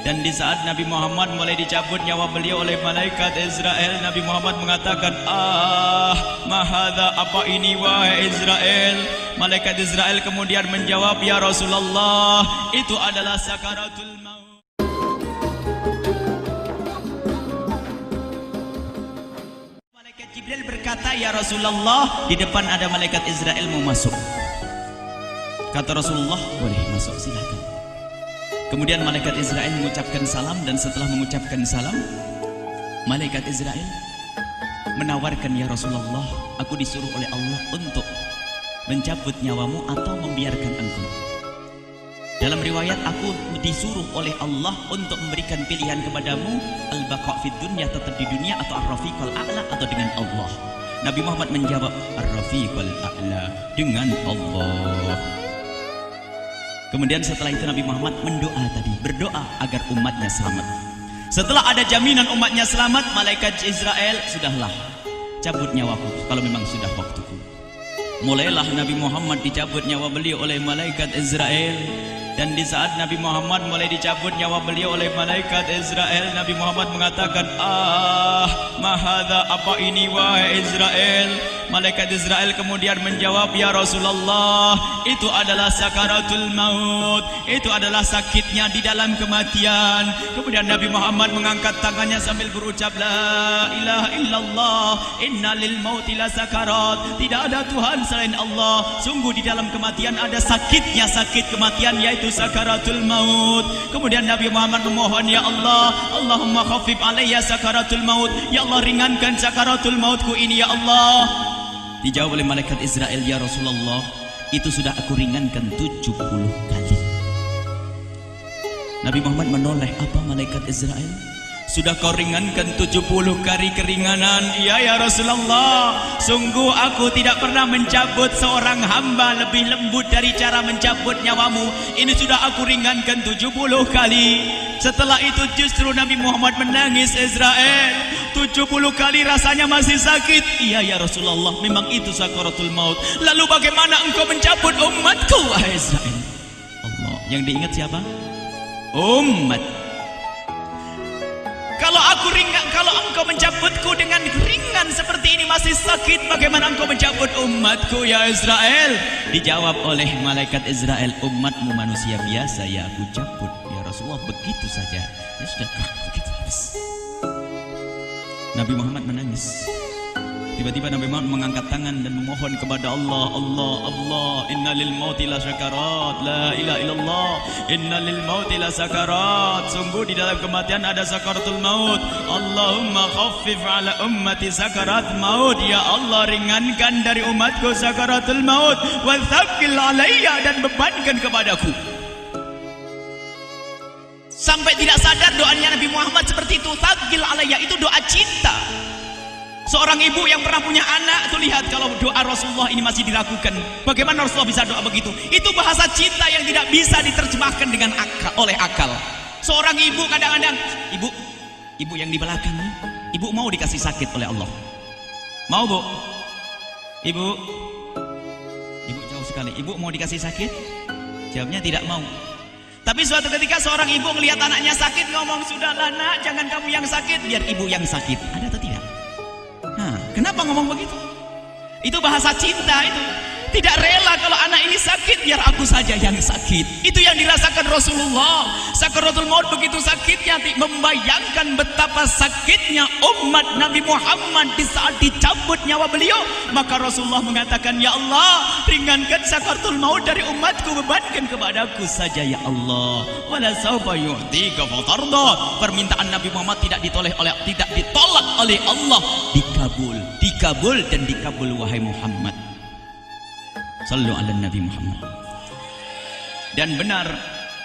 Dan di saat Nabi Muhammad mulai dicabut nyawa beliau oleh malaikat Israel, Nabi Muhammad mengatakan, mahadha, apa ini wahai Israel? Malaikat Israel kemudian menjawab, ya Rasulullah, itu adalah sakaratul maut. Malaikat Jibril berkata, ya Rasulullah, di depan ada malaikat Israel mau masuk. Kata Rasulullah, boleh masuk, silakan. Kemudian malaikat Israel mengucapkan salam, dan setelah mengucapkan salam, malaikat Israel menawarkan, ya Rasulullah, aku disuruh oleh Allah untuk mencabut nyawamu atau membiarkan engkau. Dalam riwayat, aku disuruh oleh Allah untuk memberikan pilihan kepadamu, al-baqa' fid dunya, tetap di dunia, atau ar-rafiqal a'la, atau dengan Allah. Nabi Muhammad menjawab, ar-rafiqal a'la, dengan Allah. Kemudian setelah itu Nabi Muhammad berdoa agar umatnya selamat. Setelah ada jaminan umatnya selamat, malaikat Israel, sudahlah, cabut nyawaku kalau memang sudah waktuku. Mulailah Nabi Muhammad dicabut nyawa beliau oleh malaikat Israel. Dan di saat Nabi Muhammad mulai dicabut nyawa beliau oleh malaikat Israel, Nabi Muhammad mengatakan, mahadha, apa ini wahai Israel? Malaikat Israel kemudian menjawab, ya Rasulullah, itu adalah sakaratul maut, itu adalah sakitnya di dalam kematian. Kemudian Nabi Muhammad mengangkat tangannya sambil berucap, la ilaha illallah, inna lil mauti la sakarat, tidak ada Tuhan selain Allah, sungguh di dalam kematian ada sakitnya, sakit kematian, yaitu sakaratul maut. Kemudian Nabi Muhammad memohon, ya Allah, Allahumma khafif alayya sakaratul maut, ya Allah, ringankan sakaratul mautku ini, ya Allah. Dijawab oleh malaikat Israel, ya Rasulullah, itu sudah aku ringankan 70 kali. Nabi Muhammad menoleh, apa malaikat Israel? Sudah kau ringankan 70 kali keringanan? Iya ya Rasulullah, sungguh aku tidak pernah mencabut seorang hamba lebih lembut dari cara mencabut nyawamu. Ini sudah aku ringankan 70 kali. Setelah itu justru Nabi Muhammad menangis, Israel, 70 kali rasanya masih sakit. Iya ya Rasulullah, memang itu sakaratul maut. Lalu bagaimana engkau mencabut umatku, wahai Israel? Allah, yang diingat siapa? Umat. Kalau engkau mencabutku dengan ringan seperti ini masih sakit, bagaimana engkau mencabut umatku, ya Israel? Dijawab oleh malaikat Israel, umatmu manusia biasa, ya aku cabut, ya Rasulullah, begitu saja. Ya sudah, begitu habis. Nabi Muhammad menangis. Tiba-tiba Nabi Muhammad mengangkat tangan dan memohon kepada Allah, Allah, Allah, inna lil mauti la sakarat, la ilaha illallah, inna lil mauti la sakarat, sungguh di dalam kematian ada sakaratul maut. Allahumma khaffif ala ummati sakarat maut, ya Allah, ringankan dari umatku sakaratul maut, wa thaqqil alayya, dan bebankan kepadaku. Sampai tidak sadar doanya Nabi Muhammad seperti itu. Thaqqil alayya itu doa cinta. Seorang ibu yang pernah punya anak, tuh lihat kalau doa Rasulullah ini masih dilakukan. Bagaimana Rasulullah bisa doa begitu? Itu bahasa cinta yang tidak bisa diterjemahkan dengan oleh akal. Seorang ibu kadang-kadang, ibu yang di belakang, ibu mau dikasih sakit oleh Allah? Mau, Bu? Ibu jauh sekali. Ibu mau dikasih sakit? Jawabnya tidak mau. Tapi suatu ketika seorang ibu melihat anaknya sakit, ngomong, sudahlah nak, jangan kamu yang sakit, biar ibu yang sakit. Ada atau tidak? Kenapa ngomong begitu? Itu bahasa cinta itu. Tidak rela kalau anak ini sakit, biar aku saja yang sakit. Itu yang dirasakan Rasulullah. Sakaratul maut begitu sakitnya, membayangkan betapa sakitnya umat Nabi Muhammad di saat dicabut nyawa beliau. Maka Rasulullah mengatakan, ya Allah, ringankan sakaratul maut dari umatku, bebankan kepadaku saja, ya Allah. Wala sawfa yu'tika fatarda. Permintaan Nabi Muhammad tidak ditolak oleh Allah, dikabul dan dikabul, wahai Muhammad. Sallu ala Nabi Muhammad. Dan benar,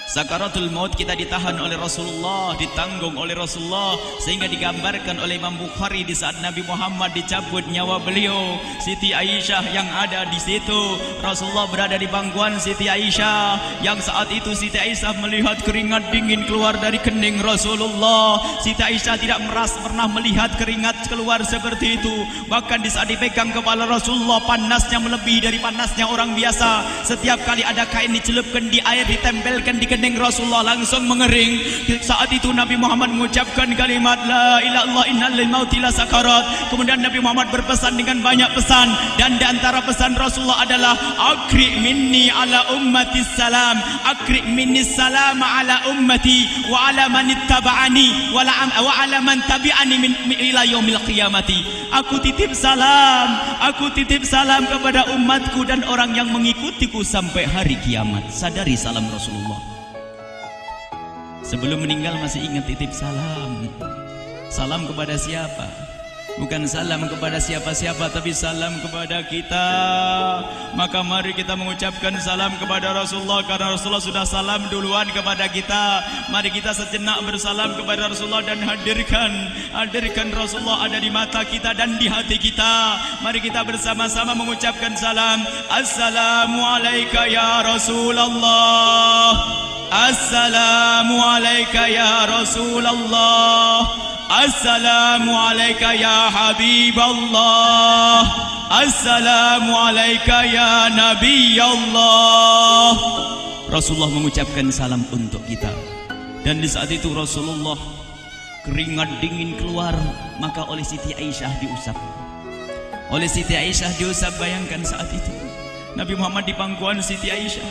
sakaratul maut kita ditahan oleh Rasulullah, ditanggung oleh Rasulullah, sehingga digambarkan oleh Imam Bukhari di saat Nabi Muhammad dicabut nyawa beliau, Siti Aisyah yang ada di situ. Rasulullah berada di pangkuan Siti Aisyah, yang saat itu Siti Aisyah melihat keringat dingin keluar dari kening Rasulullah. Siti Aisyah tidak pernah melihat keringat keluar seperti itu. Bahkan di saat dipegang kepala Rasulullah, panasnya melebihi dari panasnya orang biasa. Setiap kali ada kain dicelupkan di air, ditempelkan di kening Rasulullah langsung mengering. Saat itu Nabi Muhammad mengucapkan kalimat la ilaha illallah innal mauti lasakarat. Kemudian Nabi Muhammad berpesan dengan banyak pesan, dan di antara pesan Rasulullah adalah akri minni ala ummati salam, akri minni salam ala ummati wa ala man ittaba'ani wa ala man tabi'ani min ila yaumil qiyamati. Aku titip salam kepada umatku dan orang yang mengikutiku sampai hari kiamat. Sadari salam Rasulullah. Sebelum meninggal masih ingat titip salam. Salam kepada siapa? Bukan salam kepada siapa-siapa, tapi salam kepada kita. Maka mari kita mengucapkan salam kepada Rasulullah, karena Rasulullah sudah salam duluan kepada kita. Mari kita sejenak bersalam kepada Rasulullah dan hadirkan Rasulullah ada di mata kita dan di hati kita. Mari kita bersama-sama mengucapkan salam. Assalamualaikum ya Rasulullah. Assalamualaikum ya Rasulullah. Assalamualaikum ya Habiballah. Assalamualaikum ya Nabi Allah. Rasulullah mengucapkan salam untuk kita. Dan di saat itu Rasulullah keringat dingin keluar, maka oleh Siti Aisyah diusap. Oleh Siti Aisyah diusap, bayangkan saat itu Nabi Muhammad di pangkuan Siti Aisyah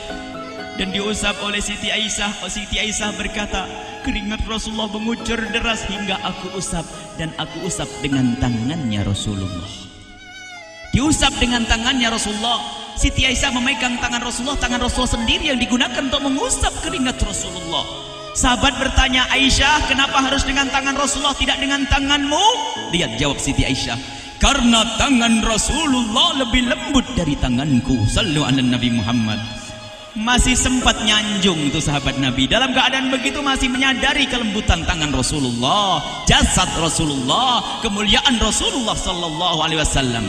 dan diusap oleh Siti Aisyah. Siti Aisyah berkata, keringat Rasulullah mengucur deras hingga aku usap, dan aku usap dengan tangannya Rasulullah. Diusap dengan tangannya Rasulullah. Siti Aisyah memegang tangan Rasulullah sendiri yang digunakan untuk mengusap keringat Rasulullah. Sahabat bertanya, Aisyah, kenapa harus dengan tangan Rasulullah tidak dengan tanganmu? Lihat jawab Siti Aisyah, karena tangan Rasulullah lebih lembut dari tanganku. Sallu ala Nabi Muhammad. Masih sempat nyanjung itu sahabat Nabi. Dalam keadaan begitu masih menyadari kelembutan tangan Rasulullah, jasad Rasulullah, kemuliaan Rasulullah sallallahu alaihi wasallam.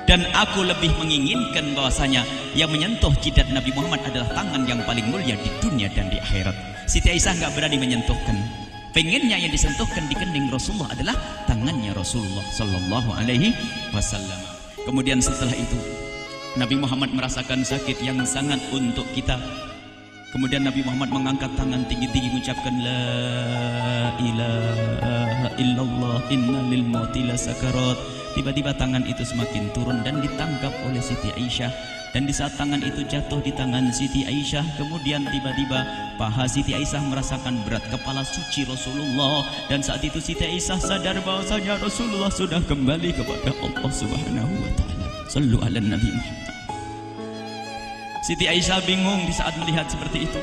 Dan aku lebih menginginkan bahwasanya yang menyentuh jidat Nabi Muhammad adalah tangan yang paling mulia di dunia dan di akhirat. Siti Aisyah enggak berani menyentuhkan. Pengennya yang disentuhkan di kening Rasulullah adalah tangannya Rasulullah sallallahu alaihi wasallam. Kemudian setelah itu Nabi Muhammad merasakan sakit yang sangat untuk kita. Kemudian Nabi Muhammad mengangkat tangan tinggi-tinggi mengucapkan la ilaha illallah innal mauti lasakarat. Tiba-tiba tangan itu semakin turun dan ditangkap oleh Siti Aisyah. Dan di saat tangan itu jatuh di tangan Siti Aisyah, kemudian tiba-tiba paha Siti Aisyah merasakan berat kepala suci Rasulullah. Dan saat itu Siti Aisyah sadar bahwasanya Rasulullah sudah kembali kepada Allah Subhanahu wa taala. Sallu ala Nabi Muhammad. Siti Aisyah bingung di saat melihat seperti itu.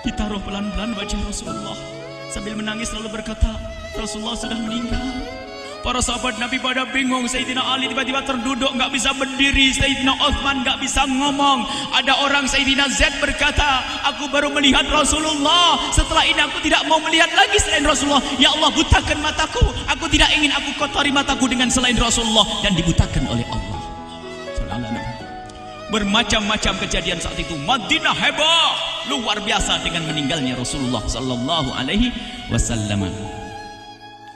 Ditaruh pelan-pelan wajah Rasulullah, sambil menangis lalu berkata, Rasulullah sudah meninggal. Para sahabat Nabi pada bingung. Sayyidina Ali tiba-tiba terduduk, nggak bisa berdiri. Sayyidina Utsman nggak bisa ngomong. Ada orang Sayyidina Zaid berkata, aku baru melihat Rasulullah. Setelah ini aku tidak mau melihat lagi selain Rasulullah. Ya Allah, butakan mataku. Aku tidak ingin aku kotori mataku dengan selain Rasulullah. Dan dibutakan oleh Allah. Bermacam-macam kejadian saat itu. Madinah heboh luar biasa dengan meninggalnya Rasulullah sallallahu alaihi wasallam.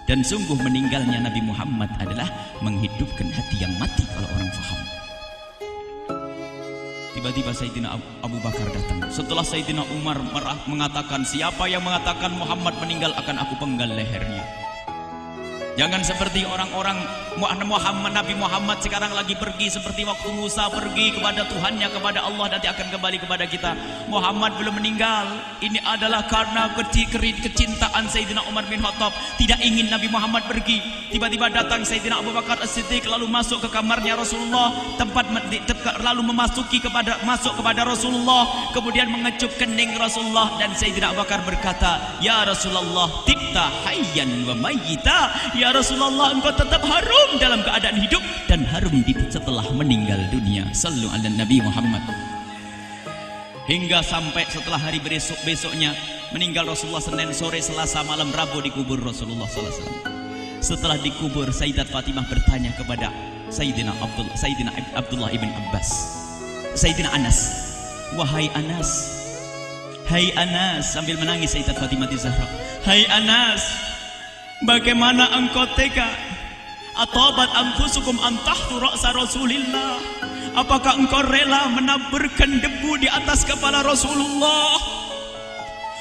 Dan sungguh meninggalnya Nabi Muhammad adalah menghidupkan hati yang mati kalau orang faham. Tiba-tiba Sayyidina Abu Bakar datang. Setelah Sayyidina Umar mengatakan, siapa yang mengatakan Muhammad meninggal akan aku penggal lehernya. Jangan seperti orang-orang Nabi Muhammad sekarang lagi pergi seperti waktu Musa pergi kepada Tuhannya, kepada Allah, nanti akan kembali kepada kita. Muhammad belum meninggal. Ini adalah karena kecintaan Sayyidina Umar bin Khattab, tidak ingin Nabi Muhammad pergi. Tiba-tiba datang Sayyidina Abu Bakar As-Siddiq lalu masuk ke kamarnya Rasulullah, lalu masuk kepada Rasulullah, kemudian mengecup kening Rasulullah. Dan Sayyidina Abu Bakar berkata, ya Rasulullah, tibta hayyan wa mayyita. Ya Rasulullah, engkau tetap harum dalam keadaan hidup dan harum setelah meninggal dunia. Sallu ala Nabi Muhammad. Hingga sampai setelah hari besoknya meninggal Rasulullah, Senin sore, Selasa malam, Rabu dikubur Rasulullah sallallahu alaihi wasallam. Setelah dikubur, Sayyidat Fatimah bertanya kepada Sayyidina Abdullah ibn Abbas, Sayyidina Anas, wahai Anas, hai Anas, sambil menangis Sayyidat Fatimah Zahra, hai Anas, bagaimana engkau tega? Atabat anfusukum an tahtu ra'sa Rasulillah. Apakah engkau rela menaburkan debu di atas kepala Rasulullah?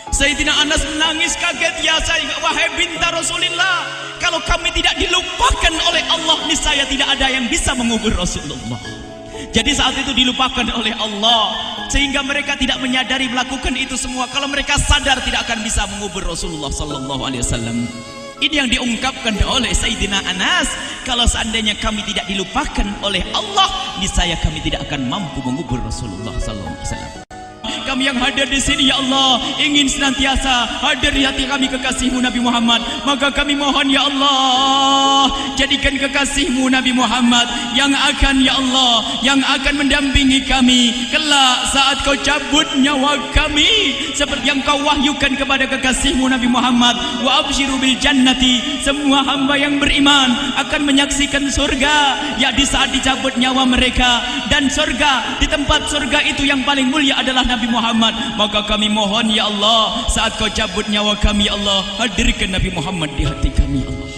Sayyidina Anas menangis kaget, ya wahai binta Rasulullah, kalau kami tidak dilupakan oleh Allah, niscaya tidak ada yang bisa mengubur Rasulullah. Jadi saat itu dilupakan oleh Allah, sehingga mereka tidak menyadari melakukan itu semua. Kalau mereka sadar, tidak akan bisa mengubur Rasulullah sallallahu alaihi wasallam. Ini yang diungkapkan oleh Sayyidina Anas, kalau seandainya kami tidak dilupakan oleh Allah, niscaya kami tidak akan mampu mengubur Rasulullah sallallahu alaihi wasallam. Kami yang hadir di sini, ya Allah, ingin senantiasa hadir di hati kami kekasih-Mu Nabi Muhammad. Maka kami mohon, ya Allah, jadikan kekasih-Mu Nabi Muhammad yang akan, ya Allah, yang akan mendampingi kami kelak saat Kau cabut nyawa kami, seperti yang Kau wahyukan kepada kekasih-Mu Nabi Muhammad. Wa absyiru bil jannati, semua hamba yang beriman akan menyaksikan surga, ya di saat dicabut nyawa mereka. Dan surga, di tempat surga itu yang paling mulia adalah Nabi Muhammad. Maka kami mohon, ya Allah, saat Kau cabut nyawa kami, ya Allah, hadirkan Nabi Muhammad di hati kami, ya Allah.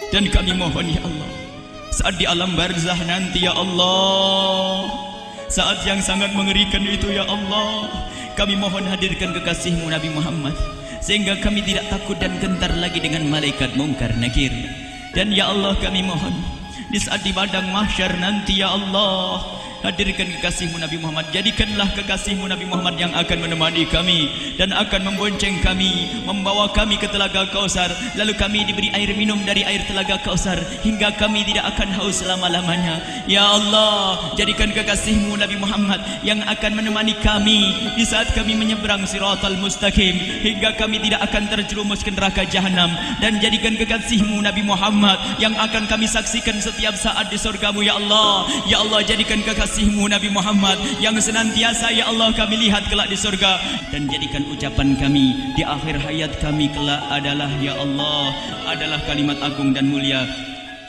Dan kami mohon, ya Allah, saat di alam barzah nanti, ya Allah, saat yang sangat mengerikan itu, ya Allah, kami mohon hadirkan kekasih-Mu Nabi Muhammad, sehingga kami tidak takut dan gentar lagi dengan malaikat mungkar nakir. Dan ya Allah, kami mohon di saat di padang mahsyar nanti, ya Allah, hadirkan kekasih-Mu Nabi Muhammad. Jadikanlah kekasih-Mu Nabi Muhammad yang akan menemani kami dan akan membonceng kami, membawa kami ke telaga Kausar. Lalu kami diberi air minum dari air telaga Kausar hingga kami tidak akan haus selama-lamanya. Ya Allah, jadikan kekasih-Mu Nabi Muhammad yang akan menemani kami di saat kami menyeberang Siratal Mustaqim hingga kami tidak akan terjerumus ke neraka jahanam. Dan jadikan kekasih-Mu Nabi Muhammad yang akan kami saksikan setiap saat di surga-Mu, ya Allah. Ya Allah, jadikan kekasih-Mu Nabi Muhammad yang senantiasa, ya Allah, kami lihat kelak di surga. Dan jadikan ucapan kami di akhir hayat kami kelak adalah, ya Allah, adalah kalimat agung dan mulia,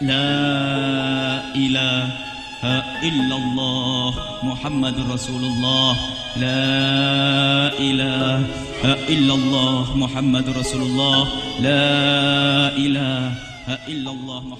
la ilaha illallah Muhammadur Rasulullah, la ilaha illallah Muhammadur Rasulullah, la ilaha illallah.